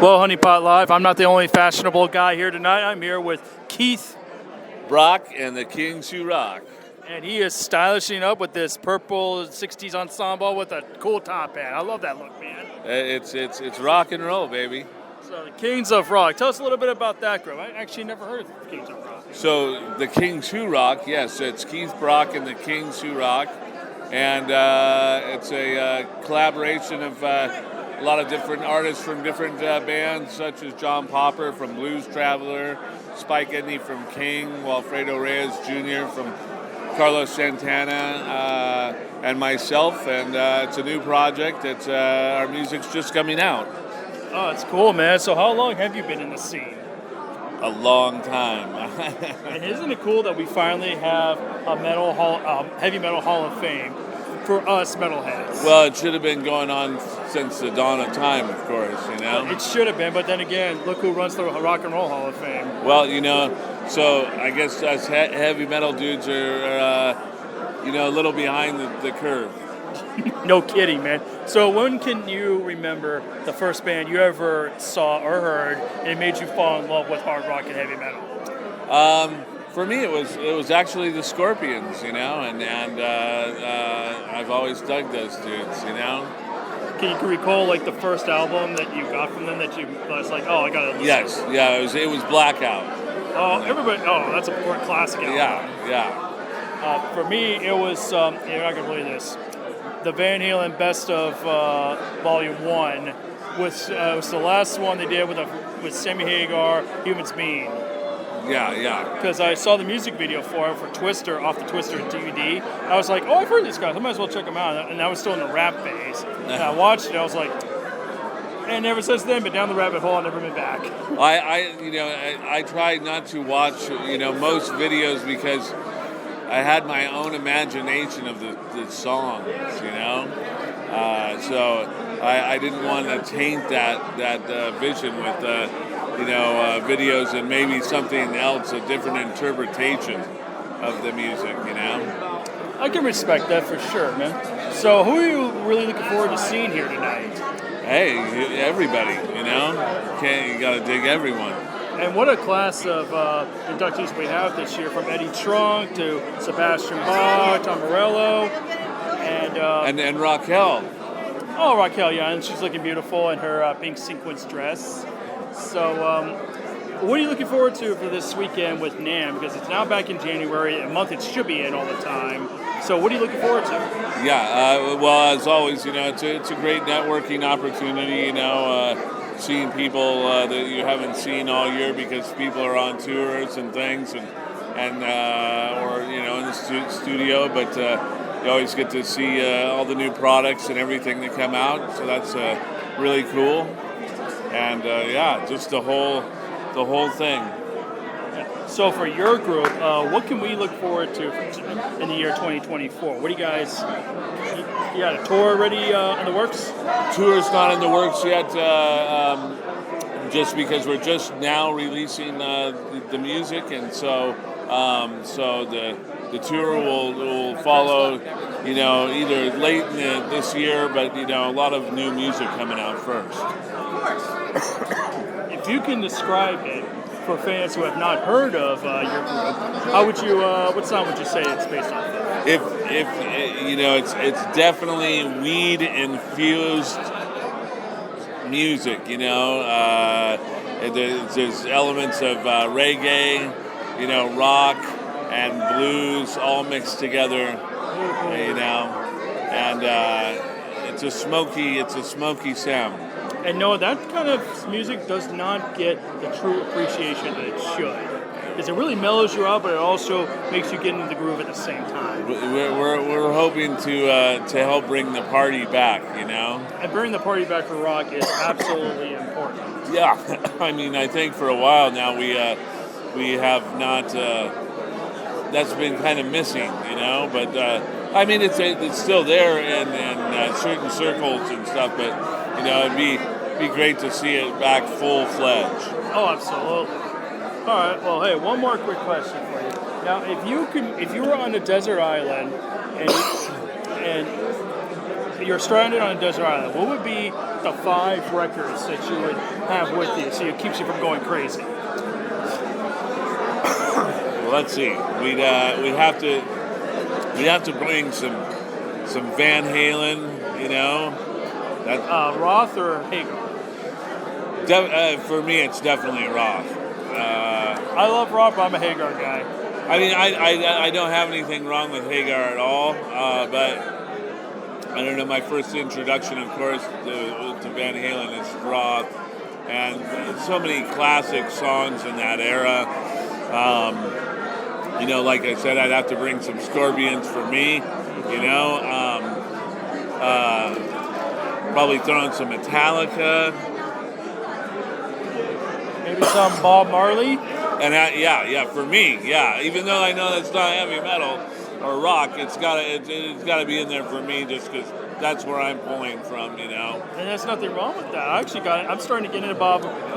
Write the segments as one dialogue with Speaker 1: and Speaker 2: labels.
Speaker 1: Well, Honeypot Live, I'm not the only fashionable guy here tonight. I'm here with Keith,
Speaker 2: Brock and the Kings Who Rock.
Speaker 1: and he is stylishing up with this purple 60s ensemble with a cool top hat. I love that look, man.
Speaker 2: It's rock and roll, baby.
Speaker 1: So the Kings of Rock. Tell us a little bit about that group. I actually never heard of Kings of Rock.
Speaker 2: So the Kings Who Rock, yes, it's Keith Brock and the Kings Who Rock, and it's a collaboration of a lot of different artists from different bands, such as John Popper from Blues Traveler, Spike Edney from King, Walfredo Reyes Jr. from Carlos Santana, and myself. And it's a new project. It's our music's just coming out.
Speaker 1: Oh, it's cool, man. So how long have you been in the scene?
Speaker 2: A long time.
Speaker 1: And isn't it cool that we finally have a heavy metal hall of fame for us metalheads?
Speaker 2: Well, it should have been going on since the dawn of time, of course, you know?
Speaker 1: It should have been, but then again, look who runs the Rock and Roll Hall of Fame.
Speaker 2: Well, you know, so I guess us heavy metal dudes are a little behind the curve.
Speaker 1: No kidding, man. So when can you remember the first band you ever saw or heard and it made you fall in love with hard rock and heavy metal?
Speaker 2: For me, it was actually the Scorpions, you know, and I've always dug those dudes, you know.
Speaker 1: Can you recall like the first album that you got from them that you was like, oh, I gotta listen?
Speaker 2: Yes, yeah, it was Blackout.
Speaker 1: Oh, everybody! Oh, that's a classic album.
Speaker 2: Yeah.
Speaker 1: For me, it was you're not gonna believe this. The Van Halen Best of Volume 1 was the last one they did with Sammy Hagar, Humans Mean.
Speaker 2: Yeah.
Speaker 1: Because I saw the music video for Twister off the Twister DVD. I was like, oh, I've heard these guys. I might as well check them out. And I was still in the rap phase. And I watched it. I was like, and ever since then, been down the rabbit hole. I've never been back.
Speaker 2: I tried not to watch most videos because I had my own imagination of the songs, you know. So I didn't want to taint that vision with videos and maybe something else, a different interpretation of the music, you know.
Speaker 1: I can respect that for sure, man. So who are you really looking forward to seeing here tonight?
Speaker 2: Hey, everybody, you know. You got to dig everyone.
Speaker 1: And what a class of inductees we have this year, from Eddie Trunk to Sebastian Bach, Tom Morello,
Speaker 2: and Raquel.
Speaker 1: Oh, Raquel, yeah, and she's looking beautiful in her pink sequins dress. So, what are you looking forward to for this weekend with NAMM? Because it's now back in January, a month it should be in all the time. So, what are you looking forward to?
Speaker 2: Yeah, well, as always, you know, it's a great networking opportunity, you know. Seeing people that you haven't seen all year because people are on tours and things, and or in the studio, but you always get to see all the new products and everything that come out, so that's really cool. And just the whole thing.
Speaker 1: So for your group, what can we look forward to in the year 2024? What do you guys? You got a tour already in the works?
Speaker 2: Tour's not in the works yet, just because we're just now releasing the music, and so the tour will follow, either late in this year, but a lot of new music coming out first.
Speaker 1: If you can describe it for fans who have not heard of your group, how would you? What song would you say it's based off of?
Speaker 2: If it's definitely weed infused music. There's elements of reggae, rock and blues all mixed together. And it's a smoky sound.
Speaker 1: And no, that kind of music does not get the true appreciation that it should. Because it really mellows you out, but it also makes you get into the groove at the same time.
Speaker 2: We're hoping to help bring the party back,
Speaker 1: And bringing the party back for rock is absolutely important.
Speaker 2: Yeah, I mean, I think for a while now we have not. That's been kind of missing, But I mean, it's still there in certain circles and stuff. But it'd be great to see it back full-fledged.
Speaker 1: Oh, absolutely. All right. Well, hey, one more quick question for you. Now, if you were on a desert island and you're stranded on a desert island, what would be the 5 records that you would have with you so it keeps you from going crazy?
Speaker 2: Well, let's see. We'd have to bring some Van Halen, you know. That
Speaker 1: Roth or Hagar?
Speaker 2: For me, it's definitely Roth.
Speaker 1: I love Roth, but I'm a Hagar guy.
Speaker 2: I mean, I don't have anything wrong with Hagar at all, but I don't know. My first introduction, of course, to Van Halen is Roth, and so many classic songs in that era. You know, like I said, I'd have to bring some Scorpions for me. You know, probably throw in some Metallica.
Speaker 1: Maybe some Bob Marley.
Speaker 2: And yeah, for me, yeah. Even though I know that's not heavy metal or rock, it's gotta be in there for me, just because that's where I'm pulling from, you know.
Speaker 1: And there's nothing wrong with that. I'm starting to get into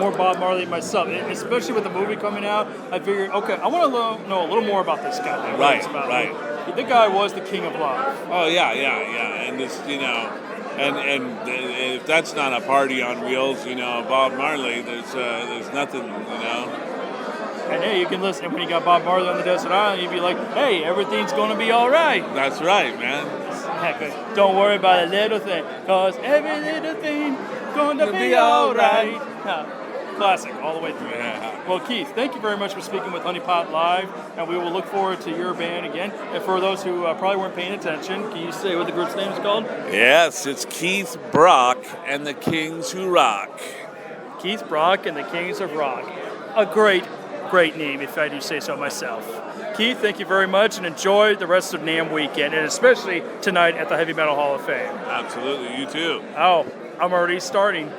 Speaker 1: more Bob Marley myself, especially with the movie coming out. I figured, okay, I want to know a little more about this guy.
Speaker 2: Right.
Speaker 1: The guy was the king of love.
Speaker 2: Oh yeah, and just, you know, and if that's not a party on wheels, you know, Bob Marley, there's nothing, you know.
Speaker 1: And hey, you can listen. When you got Bob Marley on the desert island, you'd be like, hey, everything's going to be all right.
Speaker 2: That's right, man.
Speaker 1: Heck, don't worry about a little thing, because every little thing going to be all right. Classic, all the way through.
Speaker 2: Yeah.
Speaker 1: Well, Keith, thank you very much for speaking with Honeypot Live, and we will look forward to your band again. And for those who probably weren't paying attention, can you say what the group's name is called?
Speaker 2: Yes, it's Keith Brock and the Kings Who Rock.
Speaker 1: Keith Brock and the Kings of Rock. A great name, if I do say so myself. Keith, thank you very much, and enjoy the rest of NAMM weekend, and especially tonight at the Heavy Metal Hall of Fame.
Speaker 2: Absolutely, you too.
Speaker 1: Oh, I'm already starting.